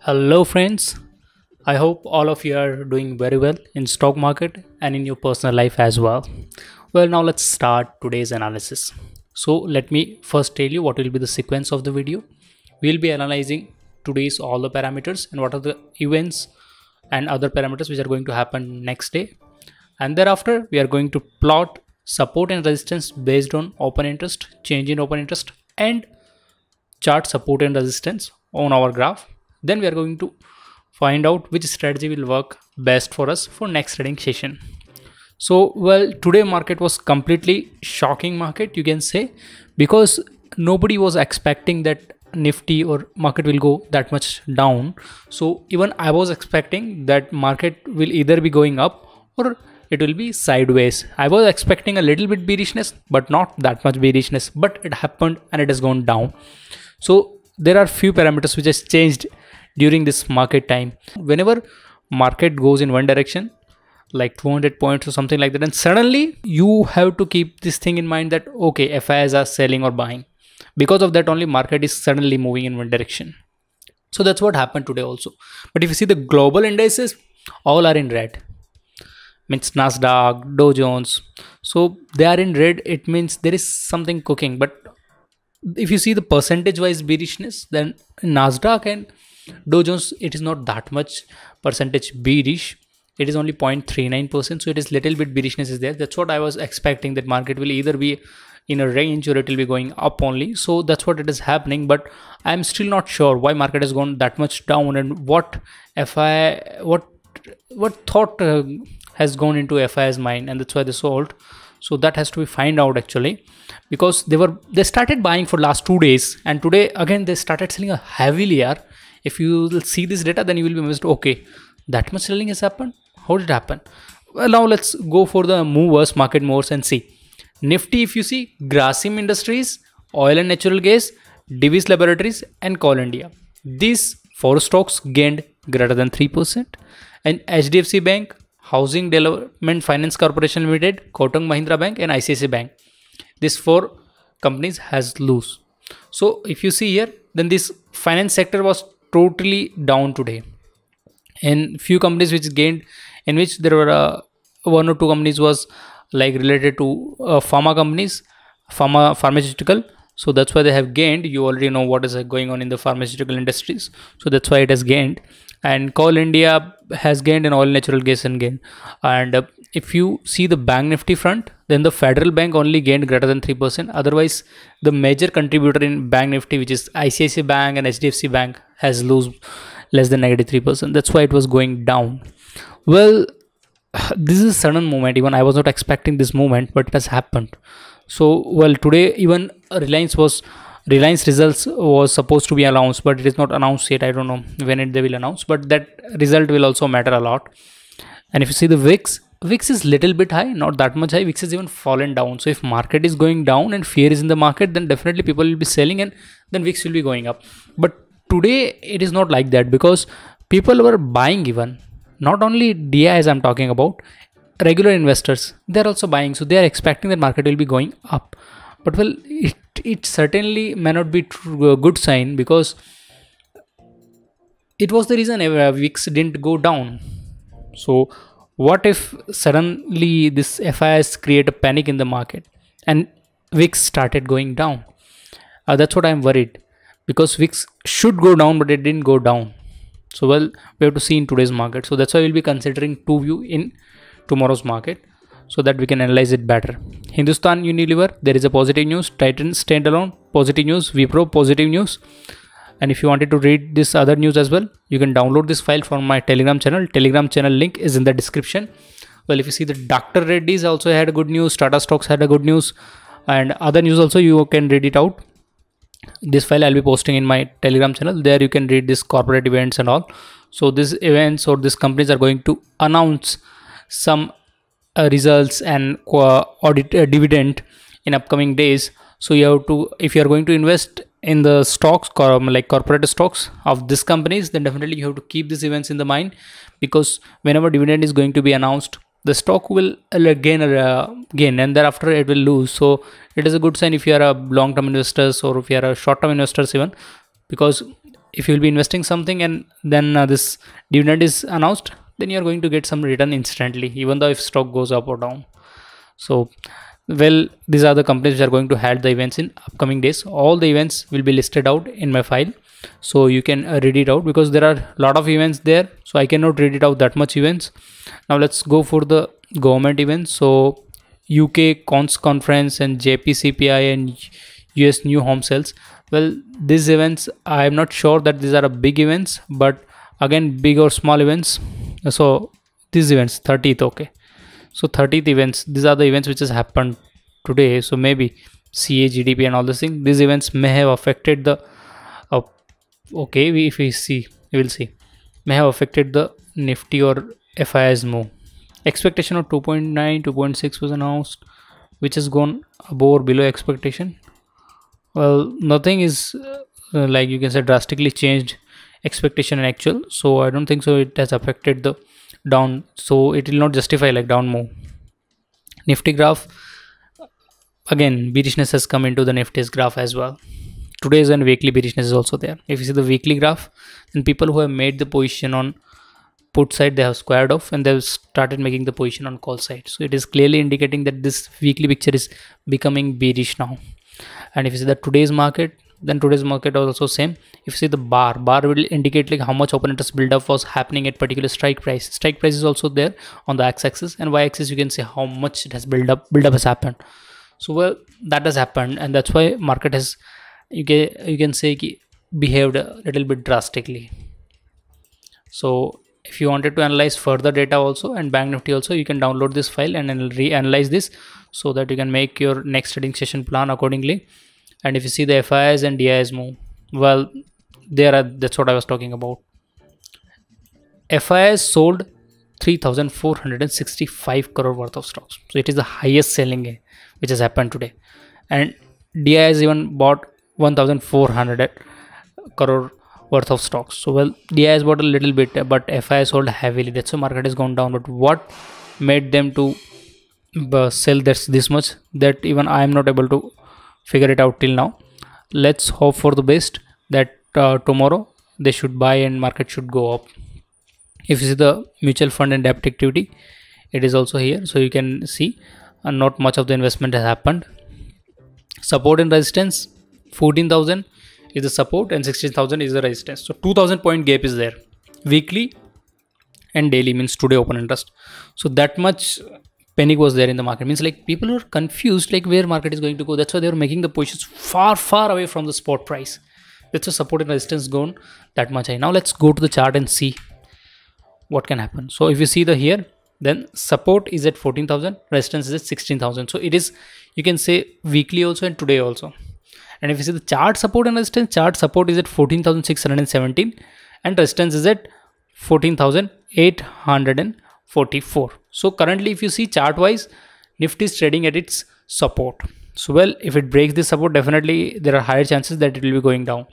Hello friends, I hope all of you are doing very well in stock market and in your personal life as well. Well, now let's start today's analysis. So let me first tell you what will be the sequence of the video. We'll be analyzing today's all the parameters and what are the events and other parameters which are going to happen next day. And thereafter we are going to plot support and resistance based on open interest, change in open interest and chart support and resistance on our graph. Then we are going to find out which strategy will work best for us for next trading session. So well, today market was completely shocking market, you can say, because nobody was expecting that Nifty or market will go that much down. So even I was expecting that market will either be going up or it will be sideways. I was expecting a little bit bearishness but not that much bearishness, but it happened and it has gone down. So there are few parameters which has changed during this market time. Whenever market goes in one direction like 200 points or something like that, and suddenly you have to keep this thing in mind that okay, FIs are selling or buying. Because of that only market is suddenly moving in one direction. So that's what happened today also. But if you see the global indices, all are in red. Means Nasdaq, Dow Jones. So they are in red. It means there is something cooking. But if you see the percentage wise bearishness, then Nasdaq and Dow Jones, it is not that much percentage bearish. It is only 0.39%. So it is little bit bearishness is there. That's what I was expecting, that market will either be in a range or it will be going up only. So that's what it is happening. But I'm still not sure why market has gone that much down and what thought has gone into FI's mind, and that's why they sold. So that has to be find out actually, because they started buying for last 2 days and today again they started selling a heavily. If you will see this data, then you will be amazed, okay, that much selling has happened. How did it happen? Well, now let's go for the movers, market movers, and see. Nifty, if you see, Grasim Industries, Oil and Natural Gas, Divi's Laboratories and Coal India, these four stocks gained greater than 3%. And HDFC Bank, Housing Development Finance Corporation Limited, Kotak Mahindra Bank and ICICI Bank, these four companies has lose. So if you see here, then this finance sector was totally down today, and few companies which gained, in which there were one or two companies was like related to pharmaceutical. So that's why they have gained. You already know what is going on in the pharmaceutical industries, so that's why it has gained. And Coal India has gained and Oil Natural Gas and gained. And if you see the bank Nifty front, then the Federal Bank only gained greater than 3%. Otherwise the major contributor in bank Nifty, which is ICICI Bank and HDFC Bank, has lose less than -3%. That's why it was going down. Well, this is a sudden movement. Even I was not expecting this movement, but it has happened. So well, today even Reliance results was supposed to be announced, but it is not announced yet. I don't know when they will announce, but that result will also matter a lot. And if you see the VIX is little bit high, not that much high. VIX is even fallen down. So if market is going down and fear is in the market, then definitely people will be selling and then VIX will be going up. But today it is not like that, because people were buying. Even not only DIs I'm talking about, regular investors, they're also buying. So they are expecting that market will be going up. But well, it certainly may not be a good sign, because it was the reason VIX didn't go down. So what if suddenly this FIS create a panic in the market and VIX started going down? That's what I'm worried, because VIX should go down but it didn't go down. So well, we have to see in today's market. So that's why we'll be considering two view in tomorrow's market, so that we can analyze it better. Hindustan Unilever, there is a positive news. Titan standalone, positive news. Wipro, positive news. And if you wanted to read this other news as well, you can download this file from my Telegram channel. Telegram channel link is in the description. Well, if you see the Dr. Reddy's also had a good news. Tata Stocks had a good news, and other news also, you can read it out. This file I'll be posting in my Telegram channel. There you can read this corporate events and all. So these events or these companies are going to announce some results and audit dividend in upcoming days. So you have to, if you are going to invest in the stocks like corporate stocks of these companies, then definitely you have to keep these events in the mind, because whenever dividend is going to be announced, the stock will gain and thereafter it will lose. So it is a good sign if you are a long-term investors or if you are a short-term investors even, because if you'll be investing something and then this dividend is announced, then you're going to get some return instantly, even though if stock goes up or down. So well, these are the companies which are going to have the events in upcoming days. All the events will be listed out in my file, so you can read it out, because there are a lot of events there, so I cannot read it out that much events. Now let's go for the government events. So UK cons conference and JPCPI and US new home sales. Well, these events, I am not sure that these are a big events, but again, big or small events. So these events 30th, okay, so 30th events, these are the events which has happened today. So maybe CA, GDP and all this thing, these events may have affected the okay, if we see, we will see, may have affected the Nifty or FIS move. Expectation of 2.9, 2.6 was announced, which has gone above or below expectation. Well, nothing is like you can say drastically changed expectation and actual, so I don't think so it has affected the down, so it will not justify like down move. Nifty graph, again bearishness has come into the Nifty's graph as well. Today's and weekly bearishness is also there. If you see the weekly graph, then people who have made the position on put side, they have squared off and they've started making the position on call side. So it is clearly indicating that this weekly picture is becoming bearish now. And if you see the today's market, then today's market also same. If you see the bar will indicate like how much open interest buildup was happening at particular strike price. Strike price is also there on the x-axis, and y-axis you can see how much it has buildup has happened. So well, that has happened, and that's why market has, you can say, behaved a little bit drastically. So if you wanted to analyze further data also and Bank Nifty also, you can download this file and then reanalyze this, so that you can make your next trading session plan accordingly. And if you see the FIs and DIs move, well, that's what I was talking about. FIs sold 3,465 crore worth of stocks, so it is the highest selling which has happened today. And DIs even bought 1,400 crore worth of stocks. So well, DIs bought a little bit, but FIs sold heavily. That's why market has gone down. But what made them to sell this much, that even I am not able to figure it out till now. Let's hope for the best that tomorrow they should buy and market should go up. If you see the mutual fund and debt activity, it is also here, so you can see not much of the investment has happened. Support and resistance, 14,000 is the support and 16,000 is the resistance. So 2,000 point gap is there, weekly and daily, means today open interest. So that much panic was there in the market, means like people were confused like where market is going to go. That's why they were making the positions far away from the spot price. That's why support and resistance gone that much high. Now let's go to the chart and see what can happen. So if you see the here, then support is at 14,000, resistance is at 16,000. So it is, you can say, weekly also and today also. And if you see the chart support and resistance, chart support is at 14,617 and resistance is at 14,844. So currently if you see chart wise, Nifty is trading at its support. So well, if it breaks this support, definitely there are higher chances that it will be going down,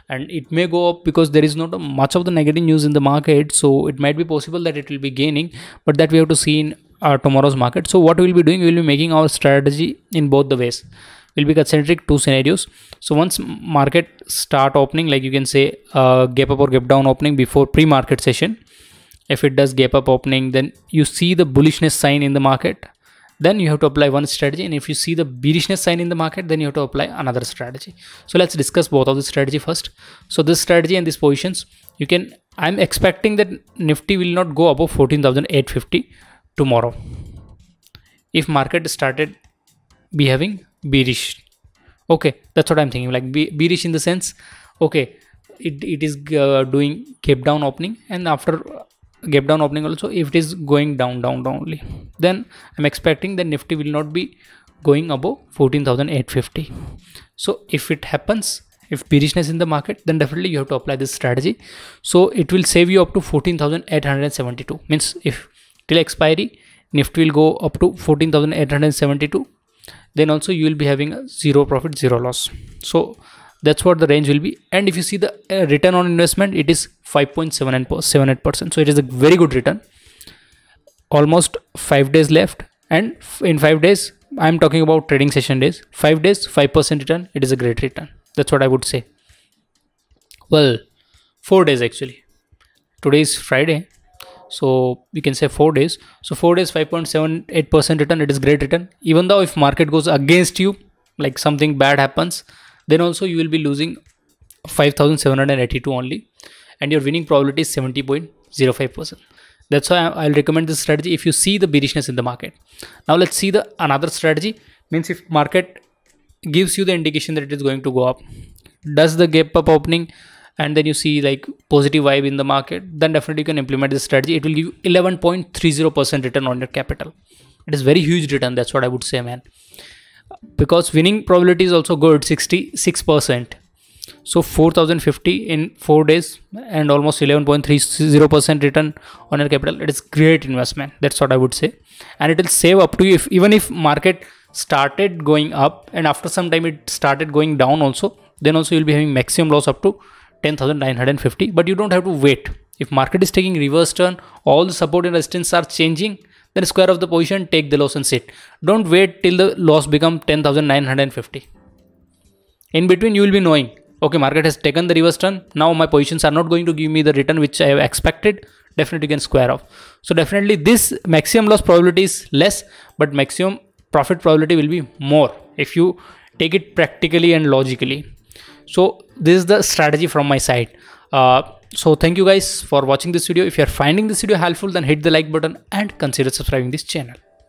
and it may go up because there is not much of the negative news in the market. So it might be possible that it will be gaining, but that we have to see in tomorrow's market. So what we will be doing, we will be making our strategy in both the ways. We'll be concentric two scenarios. So once market start opening, like you can say gap up or gap down opening before pre-market session, if it does gap up opening, then you see the bullishness sign in the market, then you have to apply one strategy. And if you see the bearishness sign in the market, then you have to apply another strategy. So let's discuss both of the strategy first. So this strategy and these positions, I'm expecting that Nifty will not go above 14,850 tomorrow. If market started behaving bearish, okay, that's what I'm thinking, like bearish in the sense, okay, it is doing gap down opening, and after gap down opening also, if it is going down only, then I'm expecting that Nifty will not be going above 14,850. So if it happens, if bearishness in the market, then definitely you have to apply this strategy. So it will save you up to 14,872, means if till expiry Nifty will go up to 14,872, then also you will be having a zero profit, zero loss. So that's what the range will be. And if you see the return on investment, it is 5.78%. So it is a very good return. Almost 5 days left, and in 5 days, I'm talking about trading session days, 5 days, 5% return, it is a great return. That's what I would say. Well, 4 days actually. Today is Friday, so we can say 4 days. So 4 days, 5.78% return. It is great return. Even though if market goes against you, like something bad happens, then also you will be losing 5,782 only, and your winning probability is 70.05%. That's why I'll recommend this strategy if you see the bearishness in the market. Now let's see the another strategy. Means if market gives you the indication that it is going to go up, does the gap up opening, and then you see like positive vibe in the market, then definitely you can implement this strategy. It will give you 11.30% return on your capital. It is very huge return. That's what I would say, man. Because winning probability is also good, 66%. So 4,050 in 4 days and almost 11.30% return on your capital. It is great investment. That's what I would say. And it will save up to you if even if market started going up and after some time it started going down also, then also you'll be having maximum loss up to 10,950. But you don't have to wait. If market is taking reverse turn, all the support and resistance are changing, then square off the position, take the loss and sit. Don't wait till the loss become 10,950. In between you will be knowing, okay, market has taken the reverse turn, now my positions are not going to give me the return which I have expected. Definitely you can square off. So definitely this maximum loss probability is less, but maximum profit probability will be more if you take it practically and logically. So this is the strategy from my side. So thank you guys for watching this video. If you are finding this video helpful, then hit the like button and consider subscribing this channel.